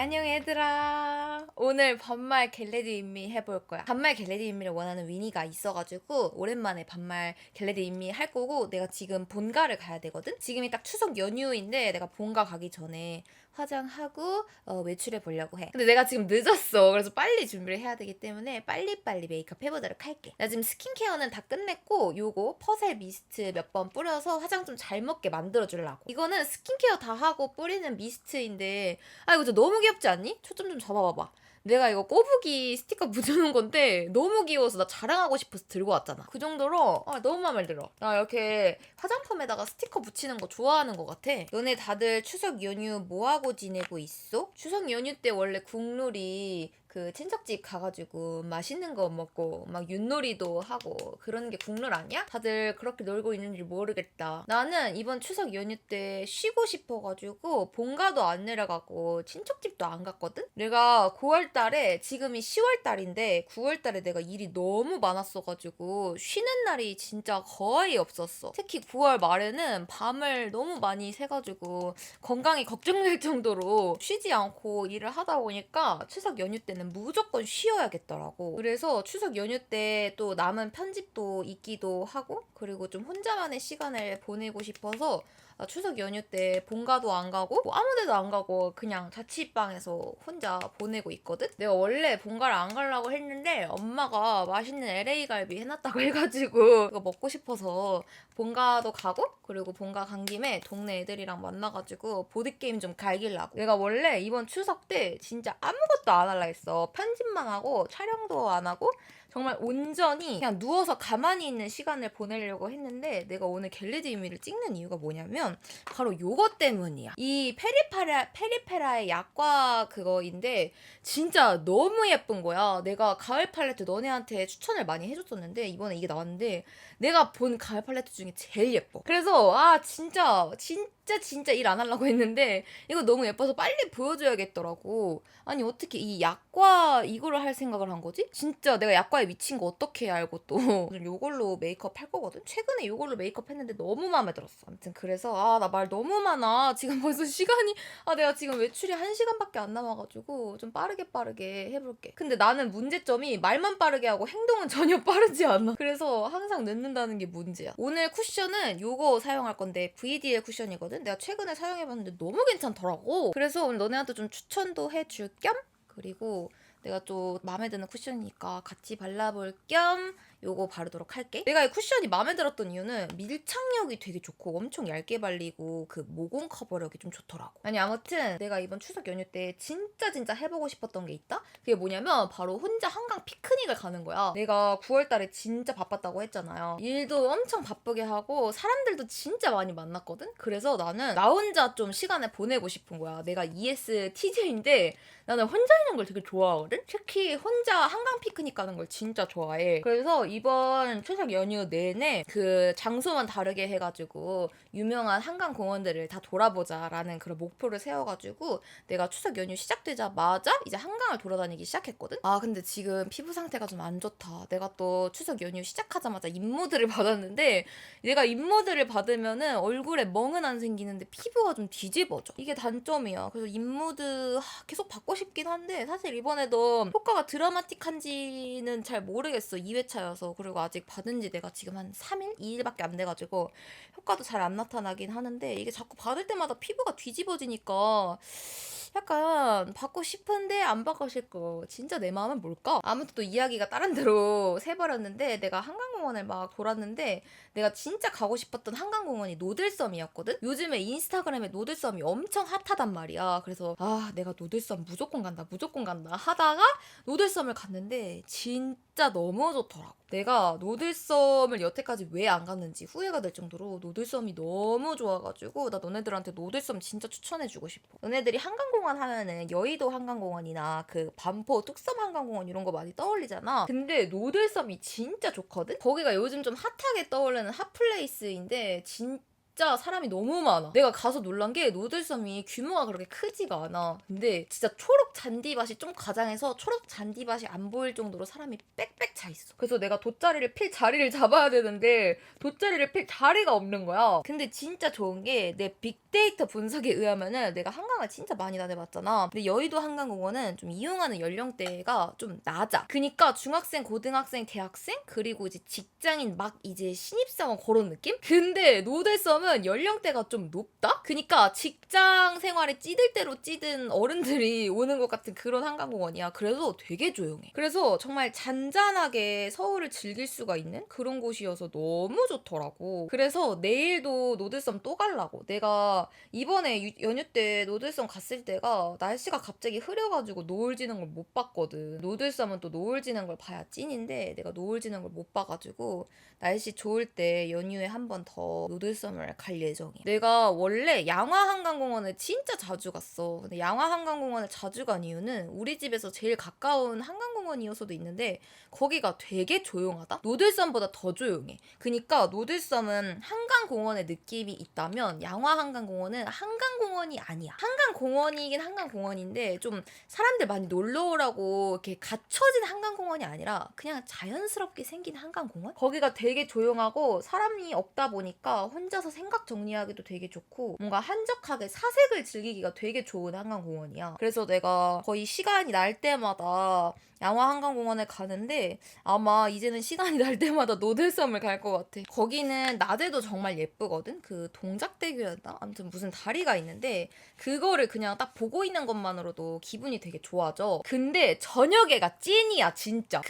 안녕 얘들아. 오늘 반말 겟레디 인미 해볼 거야. 반말 겟레디 인미를 원하는 위니가 있어가지고 오랜만에 반말 겟레디 인미 할 거고, 내가 지금 본가를 가야 되거든? 지금이 딱 추석 연휴인데 내가 본가 가기 전에 화장하고 외출해 보려고 해. 근데 내가 지금 늦었어. 그래서 빨리 준비를 해야 되기 때문에 빨리빨리 메이크업 해보도록 할게. 나 지금 스킨케어는 다 끝냈고, 요거 퍼셀 미스트 몇 번 뿌려서 화장 좀 잘 먹게 만들어주려고. 이거는 스킨케어 다 하고 뿌리는 미스트인데, 아 이거 진짜 너무 귀엽지 않니? 초점 좀 잡아봐봐. 내가 이거 꼬부기 스티커 붙여놓은 건데 너무 귀여워서 나 자랑하고 싶어서 들고 왔잖아. 그 정도로 너무 마음에 들어. 나 이렇게 화장품에다가 스티커 붙이는 거 좋아하는 것 같아. 너네 다들 추석 연휴 뭐하고 지내고 있어? 추석 연휴 때 원래 국룰이 그 친척집 가가지고 맛있는 거 먹고 막 윷놀이도 하고 그러는 게 국룰 아니야? 다들 그렇게 놀고 있는지 모르겠다. 나는 이번 추석 연휴 때 쉬고 싶어가지고 본가도 안 내려가고 친척집도 안 갔거든? 내가 9월 달에, 지금이 10월 달인데 9월 달에 내가 일이 너무 많았어가지고 쉬는 날이 진짜 거의 없었어. 특히 9월 말에는 밤을 너무 많이 새가지고 건강이 걱정될 정도로 쉬지 않고 일을 하다 보니까 추석 연휴 때는 무조건 쉬어야겠더라고. 그래서 추석 연휴 때 또 남은 편집도 있기도 하고, 그리고 좀 혼자만의 시간을 보내고 싶어서 추석 연휴 때 본가도 안 가고 뭐 아무 데도 안 가고 그냥 자취방에서 혼자 보내고 있거든? 내가 원래 본가를 안 가려고 했는데 엄마가 맛있는 LA 갈비 해놨다고 해가지고 이거 먹고 싶어서 본가도 가고, 그리고 본가 간 김에 동네 애들이랑 만나가지고 보드게임 좀 갈기려고. 내가 원래 이번 추석 때 진짜 아무것도 안 할라 했어. 편집만 하고 촬영도 안 하고 정말 온전히 그냥 누워서 가만히 있는 시간을 보내려고 했는데, 내가 오늘 겟레디 이미를 찍는 이유가 뭐냐면 바로 요거 때문이야. 이 페리페라의 약과 그거인데 진짜 너무 예쁜 거야. 내가 가을 팔레트 너네한테 추천을 많이 해줬었는데 이번에 이게 나왔는데 내가 본 가을 팔레트 중에 제일 예뻐. 그래서 진짜 일 안 하려고 했는데 이거 너무 예뻐서 빨리 보여줘야겠더라고. 아니 어떻게 이 약과 이거를 할 생각을 한 거지? 진짜 내가 약과에 미친 거 어떻게 알고 또 요걸로 메이크업 할 거거든? 최근에 요걸로 메이크업 했는데 너무 마음에 들었어. 아무튼 그래서 나 말 너무 많아. 지금 벌써 시간이 내가 지금 외출이 1시간밖에 안 남아가지고 좀 빠르게 해볼게. 근데 나는 문제점이 말만 빠르게 하고 행동은 전혀 빠르지 않아. 그래서 항상 늦는다는 게 문제야. 오늘 쿠션은 요거 사용할 건데 VDL 쿠션이거든? 내가 최근에 사용해봤는데 너무 괜찮더라고. 그래서 오늘 너네한테 좀 추천도 해줄 겸, 그리고 내가 또 마음에 드는 쿠션이니까 같이 발라볼 겸 요거 바르도록 할게. 내가 이 쿠션이 마음에 들었던 이유는 밀착력이 되게 좋고 엄청 얇게 발리고 그 모공 커버력이 좀 좋더라고. 아니 아무튼 내가 이번 추석 연휴 때 진짜 해보고 싶었던 게 있다? 그게 뭐냐면 바로 혼자 한강 피크닉을 가는 거야. 내가 9월 달에 진짜 바빴다고 했잖아요. 일도 엄청 바쁘게 하고 사람들도 진짜 많이 만났거든? 그래서 나는 나 혼자 좀 시간을 보내고 싶은 거야. 내가 ESTJ인데 나는 혼자 있는 걸 되게 좋아하거든? 특히 혼자 한강 피크닉 가는 걸 진짜 좋아해. 그래서 이번 추석 연휴 내내 그 장소만 다르게 해가지고 유명한 한강 공원들을 다 돌아보자라는 그런 목표를 세워가지고 내가 추석 연휴 시작되자마자 이제 한강을 돌아다니기 시작했거든? 근데 지금 피부 상태가 좀 안 좋다. 내가 또 추석 연휴 시작하자마자 입모드를 받았는데, 내가 입모드를 받으면은 얼굴에 멍은 안 생기는데 피부가 좀 뒤집어져. 이게 단점이야. 그래서 입모드 계속 받고 싶긴 한데 사실 이번에도 효과가 드라마틱한지는 잘 모르겠어. 2회차여서. 그리고 아직 받은 지 내가 지금 한 3일? 2일밖에 안 돼가지고 효과도 잘 안 나타나긴 하는데, 이게 자꾸 받을 때마다 피부가 뒤집어지니까 약간 받고 싶은데 안 받고 싶고 진짜 내 마음은 뭘까? 아무튼 또 이야기가 다른 데로 새버렸는데, 내가 한강공원을 막 돌았는데 내가 진짜 가고 싶었던 한강공원이 노들섬이었거든? 요즘에 인스타그램에 노들섬이 엄청 핫하단 말이야. 그래서 내가 노들섬 무조건 간다 하다가 노들섬을 갔는데 진짜 너무 좋더라고. 내가 노들섬을 여태까지 왜 안 갔는지 후회가 될 정도로 노들섬이 너무 좋아가지고 나 너네들한테 노들섬 진짜 추천해주고 싶어. 너네들이 한강공원 하면은 여의도 한강공원이나 그 반포 뚝섬 한강공원 이런 거 많이 떠올리잖아. 근데 노들섬이 진짜 좋거든? 거기가 요즘 좀 핫하게 떠오르는 핫플레이스인데 진짜 진짜 사람이 너무 많아. 내가 가서 놀란 게 노들섬이 규모가 그렇게 크지가 않아. 근데 진짜 초록 잔디밭이 좀 과장해서 초록 잔디밭이 안 보일 정도로 사람이 빽빽 차 있어. 그래서 내가 돗자리를 필 자리를 잡아야 되는데 돗자리를 필 자리가 없는 거야. 근데 진짜 좋은 게 내 빅데이터 분석에 의하면은 내가 한강을 진짜 많이 다녀봤잖아. 근데 여의도 한강공원은 좀 이용하는 연령대가 좀 낮아. 그니까 중학생, 고등학생, 대학생 그리고 이제 직장인 막 이제 신입사원 그런 느낌? 근데 노들섬은 연령대가 좀 높다? 그니까 직장 생활에 찌들 대로 찌든 어른들이 오는 것 같은 그런 한강공원이야. 그래서 되게 조용해. 그래서 정말 잔잔하게 서울을 즐길 수가 있는 그런 곳이어서 너무 좋더라고. 그래서 내일도 노들섬 또 가려고. 내가 이번에 연휴 때 노들섬 갔을 때가 날씨가 갑자기 흐려가지고 노을 지는 걸 못 봤거든. 노들섬은 또 노을 지는 걸 봐야 찐인데 내가 노을 지는 걸 못 봐가지고 날씨 좋을 때 연휴에 한 번 더 노들섬을 갈 예정이야. 내가 원래 양화한강공원을 진짜 자주 갔어. 근데 양화한강공원을 자주 간 이유는 우리 집에서 제일 가까운 한강공원이어서도 있는데 거기가 되게 조용하다? 노들섬보다 더 조용해. 그니까 노들섬은 한강공원의 느낌이 있다면 양화한강공원은 한강공원이 아니야. 한강공원이긴 한강공원인데 좀 사람들 많이 놀러 오라고 이렇게 갖춰진 한강공원이 아니라 그냥 자연스럽게 생긴 한강공원? 거기가 되게 조용하고 사람이 없다 보니까 혼자서 생각 정리하기도 되게 좋고 뭔가 한적하게 사색을 즐기기가 되게 좋은 한강공원이야. 그래서 내가 거의 시간이 날 때마다 양화한강공원에 가는데 아마 이제는 시간이 날 때마다 노들섬을 갈 것 같아. 거기는 낮에도 정말 예쁘거든? 그 동작대교였나? 아무튼 무슨 다리가 있는데 그거를 그냥 딱 보고 있는 것만으로도 기분이 되게 좋아져. 근데 저녁에가 찐이야 진짜.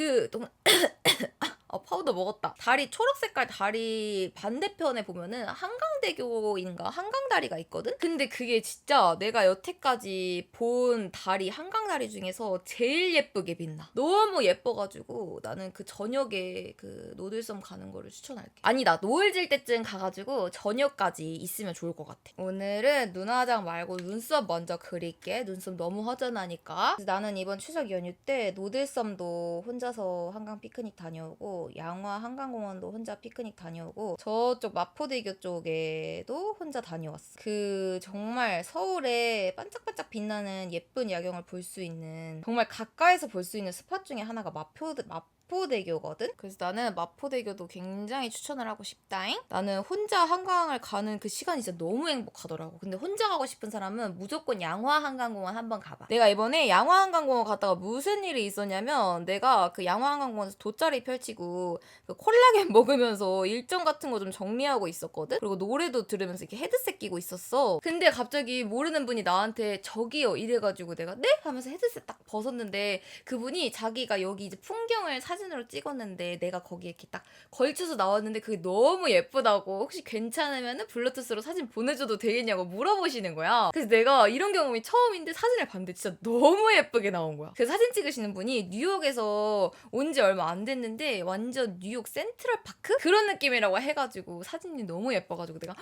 파우더 먹었다. 다리 초록 색깔 다리 반대편에 보면은 한강대교인가 한강다리가 있거든? 근데 그게 진짜 내가 여태까지 본 다리 한강다리 중에서 제일 예쁘게 빛나. 너무 예뻐가지고 나는 그 저녁에 그 노들섬 가는 거를 추천할게. 아니다. 노을 질 때쯤 가가지고 저녁까지 있으면 좋을 것 같아. 오늘은 눈 화장 말고 눈썹 먼저 그릴게. 눈썹 너무 허전하니까. 나는 이번 추석 연휴 때 노들섬도 혼자서 한강 피크닉 다녀오고 양화 한강공원도 혼자 피크닉 다녀오고 저쪽 마포대교 쪽에도 혼자 다녀왔어. 그 정말 서울에 반짝반짝 빛나는 예쁜 야경을 볼 수 있는 정말 가까이서 볼 수 있는 스팟 중에 하나가 마포대교거든? 그래서 나는 마포대교도 굉장히 추천을 하고 싶다잉? 나는 혼자 한강을 가는 그 시간이 진짜 너무 행복하더라고. 근데 혼자 가고 싶은 사람은 무조건 양화한강공원 한번 가봐. 내가 이번에 양화한강공원 갔다가 무슨 일이 있었냐면 내가 그 양화한강공원에서 돗자리 펼치고 그 콜라겐 먹으면서 일정 같은 거 좀 정리하고 있었거든? 그리고 노래도 들으면서 이렇게 헤드셋 끼고 있었어. 근데 갑자기 모르는 분이 나한테 저기요 이래가지고 내가 네? 하면서 헤드셋 딱 벗었는데 그분이 자기가 여기 이제 풍경을 사진으로 찍었는데 내가 거기에 이렇게 딱 걸쳐서 나왔는데 그게 너무 예쁘다고 혹시 괜찮으면은 블루투스로 사진 보내줘도 되겠냐고 물어보시는 거야. 그래서 내가 이런 경험이 처음인데 사진을 봤는데 진짜 너무 예쁘게 나온 거야. 그 사진 찍으시는 분이 뉴욕에서 온 지 얼마 안 됐는데 완전 뉴욕 센트럴파크? 그런 느낌이라고 해가지고 사진이 너무 예뻐가지고 내가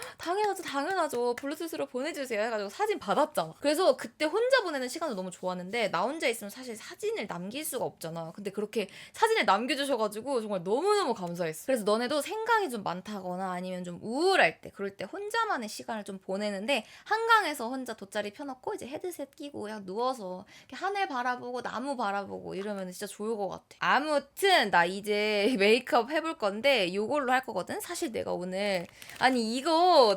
당연하죠 블루투스로 보내주세요 해가지고 사진 받았잖아. 그래서 그때 혼자 보내는 시간도 너무 좋았는데 나 혼자 있으면 사실 사진을 남길 수가 없잖아. 근데 그렇게 사진을 남겨주셔가지고 정말 너무너무 감사했어. 그래서 너네도 생각이 좀 많다거나 아니면 좀 우울할 때 그럴 때 혼자만의 시간을 좀 보내는데 한강에서 혼자 돗자리 펴놓고 이제 헤드셋 끼고 그냥 누워서 이렇게 하늘 바라보고 나무 바라보고 이러면 진짜 좋을 것 같아. 아무튼 나 이제 메이크업 해볼 건데 이걸로 할 거거든. 사실 내가 오늘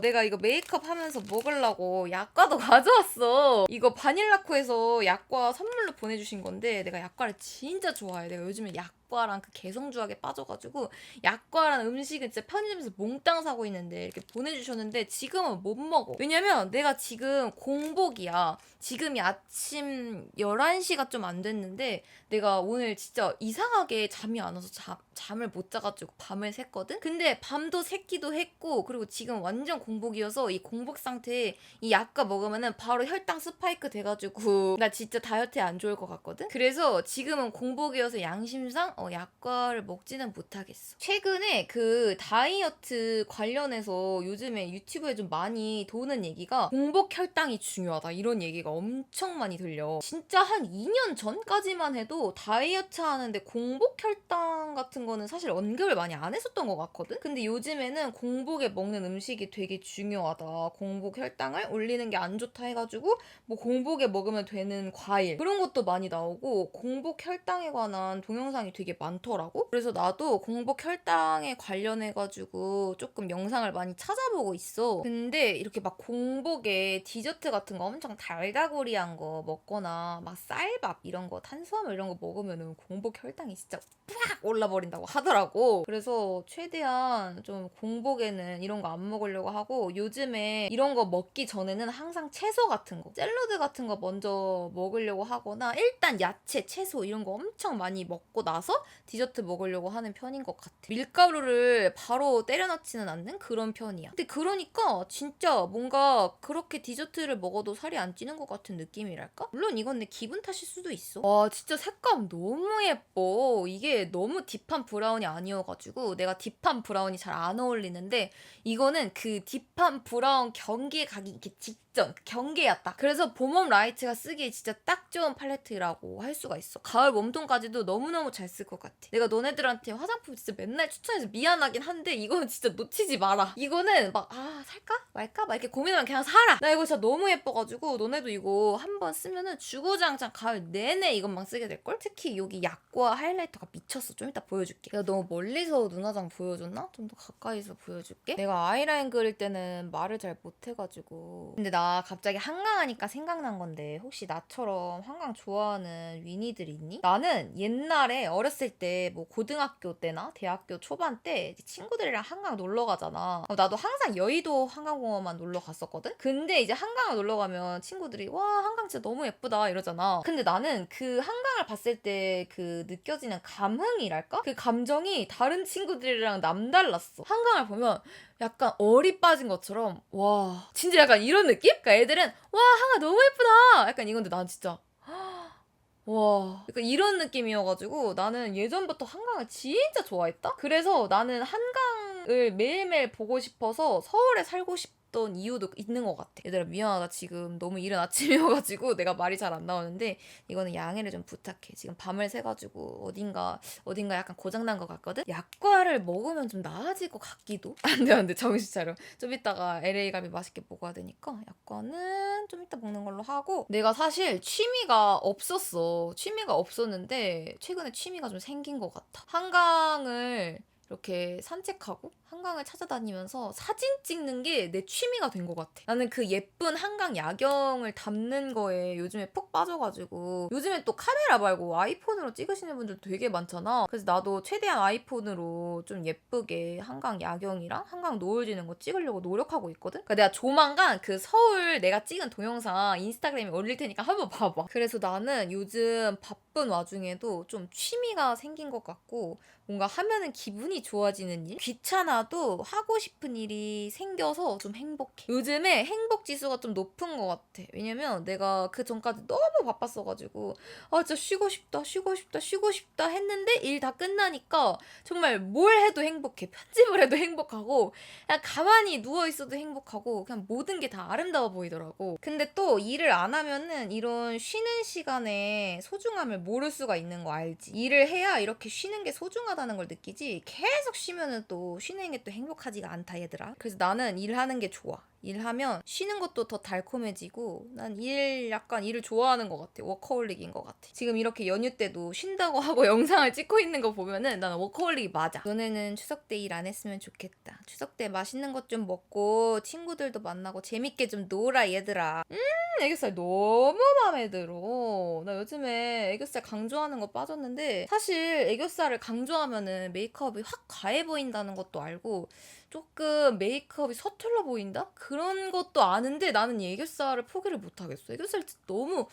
내가 이거 메이크업 하면서 먹으려고 약과도 가져왔어. 이거 바닐라코에서 약과 선물로 보내주신 건데 내가 약과를 진짜 좋아해. 내가 요즘에 약과랑 그 개성주악에 빠져가지고 약과랑 음식은 진짜 편의점에서 몽땅 사고 있는데 이렇게 보내주셨는데 지금은 못 먹어. 왜냐면 내가 지금 공복이야. 지금이 아침 11시가 좀 안 됐는데 내가 오늘 진짜 이상하게 잠이 안 와서 잠을 못 자가지고 밤을 샜거든? 근데 밤도 새기도 했고 그리고 지금 완전 공복이어서 이 공복 상태에 이 약과 먹으면은 바로 혈당 스파이크 돼가지고 나 진짜 다이어트에 안 좋을 것 같거든? 그래서 지금은 공복이어서 양심상 약과를 먹지는 못하겠어. 최근에 그 다이어트 관련해서 요즘에 유튜브에 좀 많이 도는 얘기가 공복 혈당이 중요하다 이런 얘기가 엄청 많이 들려. 진짜 한 2년 전까지만 해도 다이어트 하는데 공복 혈당 같은 같은 거는 사실 언급을 많이 안 했었던 것 같거든? 근데 요즘에는 공복에 먹는 음식이 되게 중요하다. 공복 혈당을 올리는 게 안 좋다 해가지고 뭐 공복에 먹으면 되는 과일 그런 것도 많이 나오고 공복 혈당에 관한 동영상이 되게 많더라고. 그래서 나도 공복 혈당에 관련해가지고 조금 영상을 많이 찾아보고 있어. 근데 이렇게 막 공복에 디저트 같은 거 엄청 달다구리한 거 먹거나 막 쌀밥 이런 거 탄수화물 이런 거 먹으면은 공복 혈당이 진짜 팍 올라버린다고 하더라고. 그래서 최대한 좀 공복에는 이런 거 안 먹으려고 하고 요즘에 이런 거 먹기 전에는 항상 채소 같은 거 샐러드 같은 거 먼저 먹으려고 하거나 일단 야채, 채소 이런 거 엄청 많이 먹고 나서 디저트 먹으려고 하는 편인 것 같아. 밀가루를 바로 때려 넣지는 않는 그런 편이야. 근데 그러니까 진짜 뭔가 그렇게 디저트를 먹어도 살이 안 찌는 것 같은 느낌이랄까? 물론 이건 내 기분 탓일 수도 있어. 와 진짜 색감 너무 예뻐. 이게 너무 딥한 브라운이 아니어가지고 내가 딥한 브라운이 잘 안 어울리는데 이거는 그 딥한 브라운 경계에 가기 이렇게 직전 경계였다. 그래서 봄웜 라이트가 쓰기에 진짜 딱 좋은 팔레트라고 할 수가 있어. 가을 웜톤까지도 너무너무 잘 쓸 것 같아. 내가 너네들한테 화장품 진짜 맨날 추천해서 미안하긴 한데 이거는 진짜 놓치지 마라. 이거는 막 살까 말까 막 이렇게 고민하면 그냥 사라. 나 이거 진짜 너무 예뻐가지고 너네도 이거 한번 쓰면은 주구장창 가을 내내 이것만 쓰게 될걸? 특히 여기 약과 하이라이터가 미쳤어. 좀 이따 보여줄게. 내가 너무 멀리서 눈화장 보여줬나? 좀 더 가까이서 보여줄게. 내가 아이라인 그릴 때는 말을 잘 못해가지고. 근데 나 갑자기 한강하니까 생각난 건데 혹시 나처럼 한강 좋아하는 위니들 있니? 나는 옛날에 어렸을 때 뭐 고등학교 때나 대학교 초반 때 친구들이랑 한강 놀러 가잖아. 나도 항상 여의도 한강공원만 놀러 갔었거든? 근데 이제 한강을 놀러 가면 친구들이 와 한강 진짜 너무 예쁘다 이러잖아. 근데 나는 그 한강을 봤을 때 그 느껴지는 감흥이랄까? 그 감정이 다른 친구들이랑 남달랐어. 한강을 보면 약간 얼이 빠진 것처럼 와 진짜 약간 이런 느낌? 그러니까 애들은 와 한강 너무 예쁘다 약간 이건데 난 진짜 와 약간 이런 느낌이어가지고 나는 예전부터 한강을 진짜 좋아했다? 그래서 나는 한강을 매일매일 보고 싶어서 서울에 살고 싶던 이유도 있는 것 같아. 얘들아 미안하다. 지금 너무 이른 아침이어가지고 내가 말이 잘 안 나오는데 이거는 양해를 좀 부탁해. 지금 밤을 새가지고 어딘가 약간 고장난 것 같거든? 약과를 먹으면 좀 나아질 것 같기도? 안 돼 정신 차려. 좀 이따가 LA 갈비 맛있게 먹어야 되니까 약과는 좀 이따 먹는 걸로 하고 내가 사실 취미가 없었는데 최근에 취미가 좀 생긴 것 같아. 한강을 이렇게 산책하고 한강을 찾아다니면서 사진 찍는 게 내 취미가 된 것 같아. 나는 그 예쁜 한강 야경을 담는 거에 요즘에 푹 빠져가지고 요즘에 또 카메라 말고 아이폰으로 찍으시는 분들도 되게 많잖아. 그래서 나도 최대한 아이폰으로 좀 예쁘게 한강 야경이랑 한강 노을 지는 거 찍으려고 노력하고 있거든? 그러니까 내가 조만간 그 서울 내가 찍은 동영상 인스타그램에 올릴 테니까 한번 봐봐. 그래서 나는 요즘 바쁜 와중에도 좀 취미가 생긴 것 같고 뭔가 하면은 기분이 좋아지는 일? 귀찮아도 하고 싶은 일이 생겨서 좀 행복해. 요즘에 행복 지수가 좀 높은 것 같아. 왜냐면 내가 그 전까지 너무 바빴어가지고 진짜 쉬고 싶다 했는데 일 다 끝나니까 정말 뭘 해도 행복해. 편집을 해도 행복하고 그냥 가만히 누워있어도 행복하고 그냥 모든 게 다 아름다워 보이더라고. 근데 또 일을 안 하면은 이런 쉬는 시간에 소중함을 모를 수가 있는 거 알지? 일을 해야 이렇게 쉬는 게 소중하다는 걸 느끼지 계속 쉬면은 또 쉬는 게 또 행복하지가 않다 얘들아. 그래서 나는 일하는 게 좋아. 일하면 쉬는 것도 더 달콤해지고 난 약간 일을 좋아하는 것 같아. 워커홀릭인 것 같아. 지금 이렇게 연휴 때도 쉰다고 하고 영상을 찍고 있는 거 보면은 나는 워커홀릭이 맞아. 너네는 추석 때 일 안 했으면 좋겠다. 추석 때 맛있는 것 좀 먹고 친구들도 만나고 재밌게 좀 놀아 얘들아. 애교살 너무 마음에 들어. 나 요즘에 애교살 강조하는 거 빠졌는데 사실 애교살을 강조하면은 메이크업이 확 과해 보인다는 것도 알고 조금 메이크업이 서툴러 보인다? 그런 것도 아는데 나는 이 애교살을 포기를 못하겠어. 애교살 진짜 너무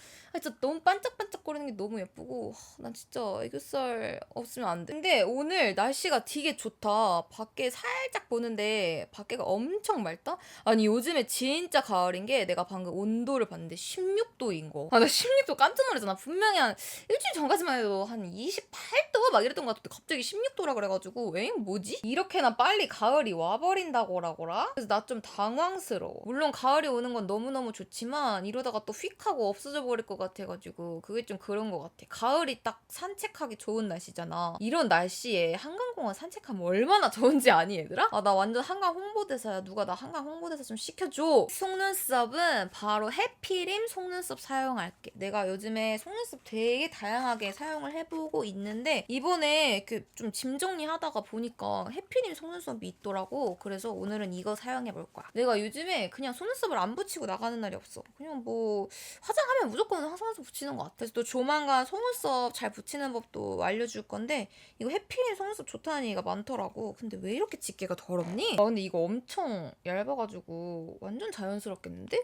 반짝반짝거리는 게 너무 예쁘고 난 진짜 애교살 없으면 안 돼. 근데 오늘 날씨가 되게 좋다. 밖에 살짝 보는데 밖에가 엄청 맑다? 아니 요즘에 진짜 가을인 게 내가 방금 온도를 봤는데 16도인 거. 나 16도 깜짝 놀랐잖아. 분명히 한 일주일 전까지만 해도 한 28도 막 이랬던 것 같은데 갑자기 16도라 그래가지고 뭐지? 이렇게나 빨리 가을이 와? 와버린다고라고라? 그래서 나 좀 당황스러워. 물론 가을이 오는 건 너무너무 좋지만 이러다가 또 휙 하고 없어져 버릴 것 같아가지고 그게 좀 그런 것 같아. 가을이 딱 산책하기 좋은 날씨잖아. 이런 날씨에 한강공원 산책하면 얼마나 좋은지 아니 얘들아? 아, 나 완전 한강 홍보대사야. 누가 나 한강 홍보대사 좀 시켜줘. 속눈썹은 바로 해피림 속눈썹 사용할게. 내가 요즘에 속눈썹 되게 다양하게 사용을 해보고 있는데 이번에 좀 짐 정리하다가 보니까 해피림 속눈썹이 있더라고. 그래서 오늘은 이거 사용해볼 거야. 내가 요즘에 그냥 속눈썹을 안 붙이고 나가는 날이 없어. 그냥 뭐 화장하면 무조건 속눈썹 붙이는 것 같아. 그래서 또 조만간 속눈썹 잘 붙이는 법도 알려줄 건데 이거 해피림 속눈썹 좋다는 얘기가 많더라고. 근데 왜 이렇게 집게가 더럽니? 아 근데 이거 엄청 얇아가지고 완전 자연스럽겠는데?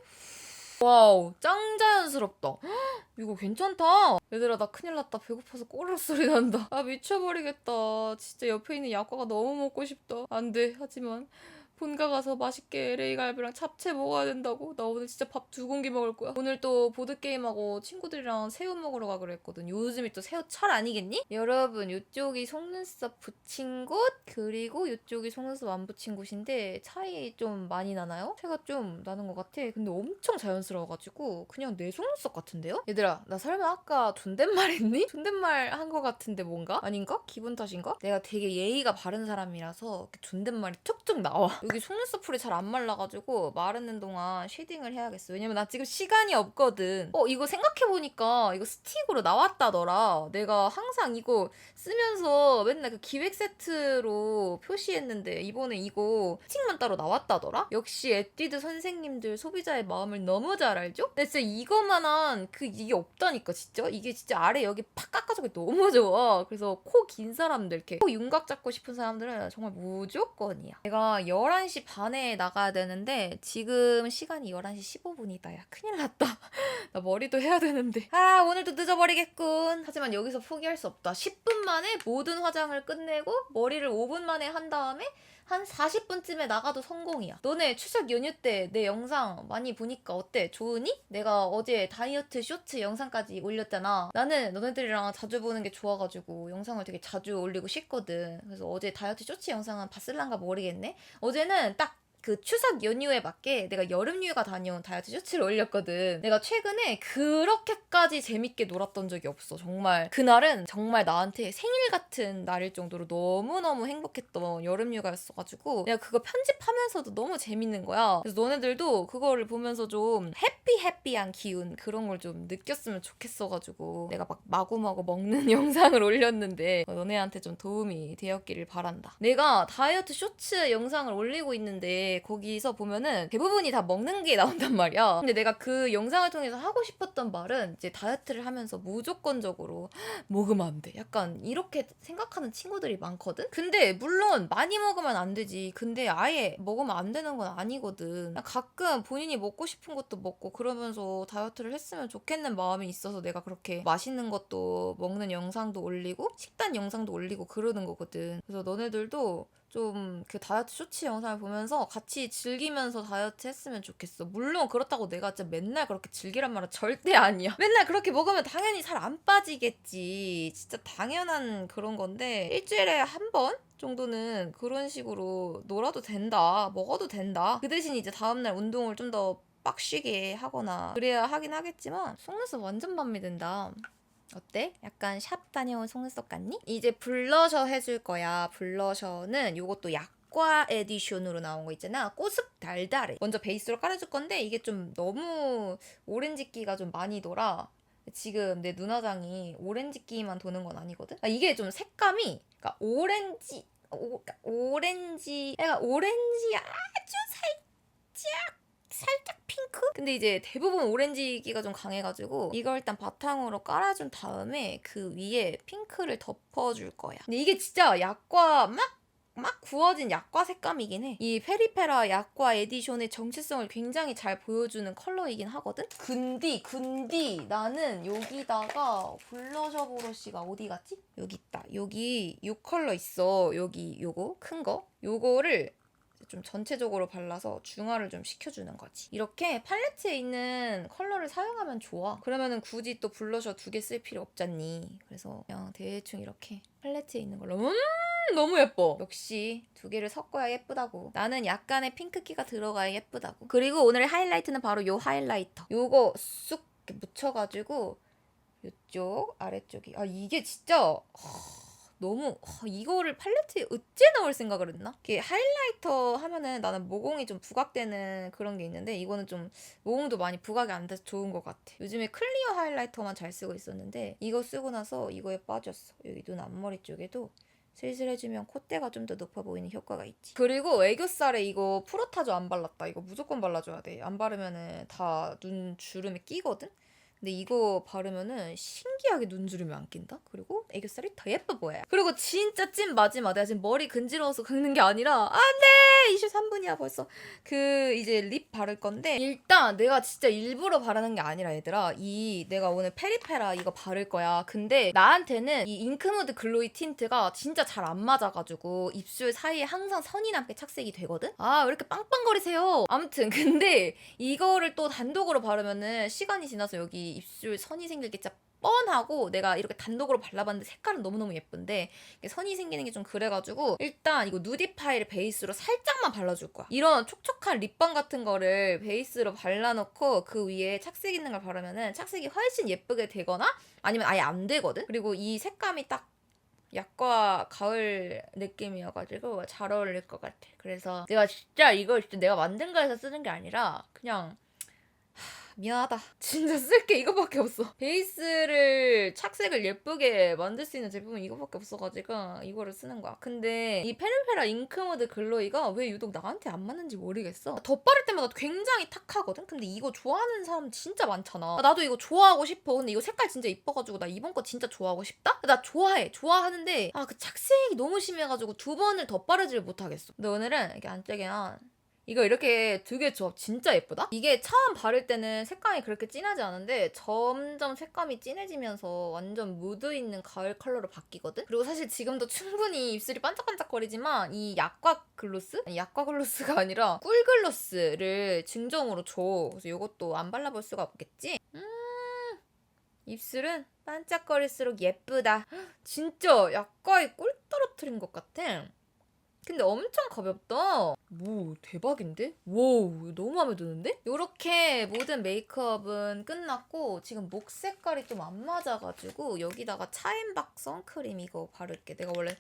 와우 짱 자연스럽다. 헉, 이거 괜찮다. 얘들아 나 큰일 났다. 배고파서 꼬르륵 소리 난다. 아 미쳐버리겠다. 진짜 옆에 있는 약과가 너무 먹고 싶다. 안 돼. 하지만 본가 가서 맛있게 LA 갈비랑 잡채 먹어야 된다고. 나 오늘 진짜 밥 2공기 먹을 거야. 오늘 또 보드게임하고 친구들이랑 새우 먹으러 가기로 했거든. 요즘이 또 새우 철 아니겠니? 여러분 이쪽이 속눈썹 붙인 곳 그리고 이쪽이 속눈썹 안 붙인 곳인데 차이 좀 많이 나나요? 차이가 좀 나는 것 같아. 근데 엄청 자연스러워가지고 그냥 내 속눈썹 같은데요? 얘들아 나 설마 아까 존댓말 했니? 존댓말 한 것 같은데 뭔가? 아닌가? 기분 탓인가? 내가 되게 예의가 바른 사람이라서 존댓말이 툭툭 나와. 여기 속눈썹 풀이 잘 안 말라가지고 마르는 동안 쉐딩을 해야겠어. 왜냐면 나 지금 시간이 없거든. 이거 생각해보니까 이거 스틱으로 나왔다더라. 내가 항상 이거 쓰면서 맨날 그 기획 세트로 표시했는데 이번에 이거 스틱만 따로 나왔다더라? 역시 에뛰드 선생님들 소비자의 마음을 너무 잘 알죠? 근데 진짜 이거만한 이게 없다니까 진짜? 이게 진짜 아래 여기 팍 깎아주기 너무 좋아. 그래서 코 긴 사람들 이렇게 코 윤곽 잡고 싶은 사람들은 정말 무조건이야. 내가 11시 반에 나가야 되는데 지금 시간이 11시 15분이다. 야 큰일 났다. 나 머리도 해야 되는데. 아 오늘도 늦어버리겠군. 하지만 여기서 포기할 수 없다. 10분 만에 모든 화장을 끝내고 머리를 5분 만에 한 다음에 한 40분쯤에 나가도 성공이야. 너네 추석 연휴 때 내 영상 많이 보니까 어때? 좋으니? 내가 어제 다이어트 쇼츠 영상까지 올렸잖아. 나는 너네들이랑 자주 보는 게 좋아가지고 영상을 되게 자주 올리고 싶거든. 그래서 어제 다이어트 쇼츠 영상은 봤을란가 모르겠네. 어제는 딱 추석 연휴에 맞게 내가 여름 휴가 다녀온 다이어트 쇼츠를 올렸거든. 내가 최근에 그렇게까지 재밌게 놀았던 적이 없어. 정말 그날은 정말 나한테 생일 같은 날일 정도로 너무너무 행복했던 여름 휴가였어가지고 내가 그거 편집하면서도 너무 재밌는 거야. 그래서 너네들도 그거를 보면서 좀 해피한 기운 그런 걸 좀 느꼈으면 좋겠어가지고 내가 막 마구마구 먹는 영상을 올렸는데 너네한테 좀 도움이 되었기를 바란다. 내가 다이어트 쇼츠 영상을 올리고 있는데 거기서 보면은 대부분이 다 먹는 게 나온단 말이야. 근데 내가 그 영상을 통해서 하고 싶었던 말은 이제 다이어트를 하면서 무조건적으로 먹으면 안 돼. 약간 이렇게 생각하는 친구들이 많거든? 근데 물론 많이 먹으면 안 되지. 근데 아예 먹으면 안 되는 건 아니거든. 가끔 본인이 먹고 싶은 것도 먹고 그러면서 다이어트를 했으면 좋겠는 마음이 있어서 내가 그렇게 맛있는 것도 먹는 영상도 올리고 식단 영상도 올리고 그러는 거거든. 그래서 너네들도 좀 다이어트 쇼츠 영상을 보면서 같이 즐기면서 다이어트 했으면 좋겠어. 물론 그렇다고 내가 진짜 맨날 그렇게 즐기란 말은 절대 아니야. 맨날 그렇게 먹으면 당연히 살 안 빠지겠지. 진짜 당연한 그런 건데 일주일에 한 번 정도는 그런 식으로 놀아도 된다. 먹어도 된다. 그 대신 이제 다음날 운동을 좀 더 빡시게 하거나 그래야 하긴 하겠지만 속눈썹 완전 맘에 든다. 어때? 약간 샵 다녀온 속눈썹 같니? 이제 블러셔 해줄 거야. 블러셔는 요것도 약과 에디션으로 나온 거 있잖아. 꼬습 달달해. 먼저 베이스로 깔아줄 건데 이게 좀 너무 오렌지기가 좀 많이 돌아. 지금 내 눈화장이 오렌지기만 도는 건 아니거든? 이게 좀 색감이 그러니까 오렌지 약간 오렌지 아주 살짝 핑크? 근데 이제 대부분 오렌지기가 좀 강해가지고 이걸 일단 바탕으로 깔아준 다음에 그 위에 핑크를 덮어줄 거야. 근데 이게 진짜 약과 막 구워진 약과 색감이긴 해. 이 페리페라 약과 에디션의 정체성을 굉장히 잘 보여주는 컬러이긴 하거든? 근데 나는 여기다가 블러셔 브러쉬가 어디 갔지? 여기 있다. 여기 이 컬러 있어. 여기 요거 큰 거. 요거를 좀 전체적으로 발라서 중화를 좀 시켜주는 거지. 이렇게 팔레트에 있는 컬러를 사용하면 좋아. 그러면은 굳이 또 블러셔 2개 쓸 필요 없잖니. 그래서 그냥 대충 이렇게 팔레트에 있는 걸로 너무 예뻐. 역시 두 개를 섞어야 예쁘다고. 나는 약간의 핑크기가 들어가야 예쁘다고. 그리고 오늘의 하이라이트는 바로 요 하이라이터. 요거 쑥 이렇게 묻혀가지고 요쪽 아래쪽이 이게 진짜 너무 이거를 팔레트에 어째 넣을 생각을 했나? 이게 하이라이터 하면은 나는 모공이 좀 부각되는 그런 게 있는데 이거는 좀 모공도 많이 부각이 안 돼서 좋은 것 같아. 요즘에 클리어 하이라이터만 잘 쓰고 있었는데 이거 쓰고 나서 이거에 빠졌어. 여기 눈 앞머리 쪽에도 슬슬 해주면 콧대가 좀 더 높아 보이는 효과가 있지. 그리고 애교살에 이거 프로타조 안 발랐다. 이거 무조건 발라줘야 돼. 안 바르면은 다 눈 주름에 끼거든? 근데 이거 바르면은 신기하게 눈주름이 안 낀다? 그리고 애교살이 더 예뻐 보여요. 그리고 진짜 찐 마지막. 내가 지금 머리 근지러워서 긁는 게 아니라 안 돼! 23분이야 벌써. 이제 립 바를 건데 일단 내가 진짜 일부러 바르는 게 아니라 얘들아 내가 오늘 페리페라 이거 바를 거야. 근데 나한테는 이 잉크무드 글로이 틴트가 진짜 잘 안 맞아가지고 입술 사이에 항상 선이 남게 착색이 되거든? 왜 이렇게 빵빵거리세요? 아무튼 근데 이거를 또 단독으로 바르면은 시간이 지나서 여기 입술 선이 생길 게 진짜 뻔하고 내가 이렇게 단독으로 발라봤는데 색깔은 너무너무 예쁜데 선이 생기는 게 좀 그래가지고 일단 이거 누디파이를 베이스로 살짝만 발라줄 거야. 이런 촉촉한 립밤 같은 거를 베이스로 발라놓고 그 위에 착색 있는 걸 바르면은 착색이 훨씬 예쁘게 되거나 아니면 아예 안 되거든? 그리고 이 색감이 딱 약과 가을 느낌이어가지고 잘 어울릴 것 같아. 그래서 내가 진짜 이거 진짜 내가 만든 거에서 쓰는 게 아니라 그냥 미안하다. 진짜 쓸 게 이거밖에 없어. 베이스를 착색을 예쁘게 만들 수 있는 제품은 이거밖에 없어가지고 이거를 쓰는 거야. 근데 이 페르페라 잉크무드 글로이가 왜 유독 나한테 안 맞는지 모르겠어. 덧바를 때마다 굉장히 탁하거든? 근데 이거 좋아하는 사람 진짜 많잖아. 나도 이거 좋아하고 싶어. 근데 이거 색깔 진짜 이뻐가지고 나 이번 거 진짜 좋아하고 싶다? 나 좋아해. 좋아하는데 그 착색이 너무 심해가지고 두 번을 덧바르지를 못하겠어. 근데 오늘은 이렇게 안쪽에는 이거 이렇게 두 개 조합 진짜 예쁘다? 이게 처음 바를 때는 색감이 그렇게 진하지 않은데 점점 색감이 진해지면서 완전 무드 있는 가을 컬러로 바뀌거든? 그리고 사실 지금도 충분히 입술이 반짝반짝거리지만 이 약과 글로스? 아니, 약과 글로스가 아니라 꿀 글로스를 증정으로 줘. 그래서 이것도 안 발라볼 수가 없겠지? 입술은 반짝거릴수록 예쁘다. 진짜 약과에 꿀 떨어뜨린 것 같아. 근데 엄청 가볍다. 대박인데? 와우, 너무 마음에 드는데? 요렇게 모든 메이크업은 끝났고 지금 목 색깔이 좀 안 맞아가지고 여기다가 차앤박 선크림 이거 바를게. 내가 원래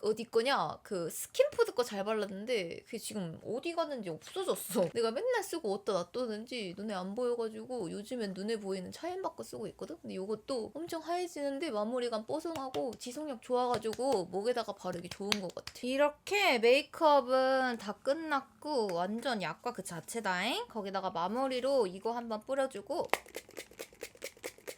어디 거냐? 스킨푸드 거 잘 발랐는데 그게 지금 어디 갔는지 없어졌어. 내가 맨날 쓰고 어디다 놔뒀는지 눈에 안 보여가지고 요즘엔 눈에 보이는 차앤박 거 쓰고 있거든? 근데 이것도 엄청 하얘지는데 마무리감 뽀송하고 지속력 좋아가지고 목에다가 바르기 좋은 것 같아. 이렇게 메이크업은 다 끝났고 완전 약과 그 자체다잉? 거기다가 마무리로 이거 한번 뿌려주고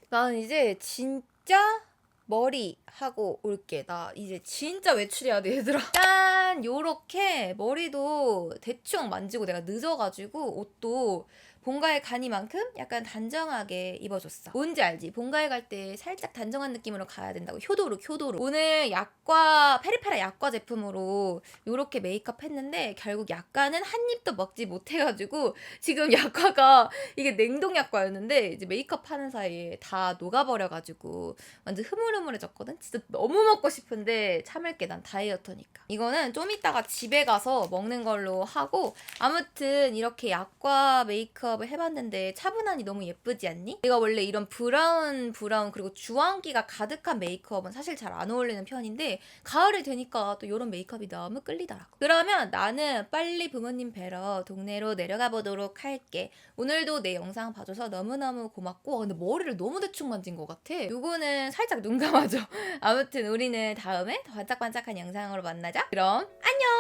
나는 이제 진짜 머리 하고 올게. 나 이제 진짜 외출해야 돼 얘들아. 짠! 요렇게 머리도 대충 만지고 내가 늦어가지고 옷도 본가에 가니만큼 약간 단정하게 입어줬어. 뭔지 알지? 본가에 갈 때 살짝 단정한 느낌으로 가야 된다고. 효도룩. 오늘 약과 페리페라 약과 제품으로 요렇게 메이크업 했는데 결국 약과는 한 입도 먹지 못해가지고 지금 약과가 이게 냉동 약과였는데 이제 메이크업 하는 사이에 다 녹아버려가지고 완전 흐물흐물해졌거든? 진짜 너무 먹고 싶은데 참을게. 난 다이어터니까. 이거는 좀 이따가 집에 가서 먹는 걸로 하고 아무튼 이렇게 약과 메이크업을 해봤는데 차분하니 너무 예쁘지 않니? 내가 원래 이런 브라운 그리고 주황기가 가득한 메이크업은 사실 잘 안 어울리는 편인데 가을이 되니까 또 이런 메이크업이 너무 끌리더라고. 그러면 나는 빨리 부모님 뵈러 동네로 내려가 보도록 할게. 오늘도 내 영상 봐줘서 너무너무 고맙고 근데 머리를 너무 대충 만진 것 같아. 요거는 살짝 눈 감아줘. 아무튼 우리는 다음에 더 반짝반짝한 영상으로 만나자. 그럼 안녕!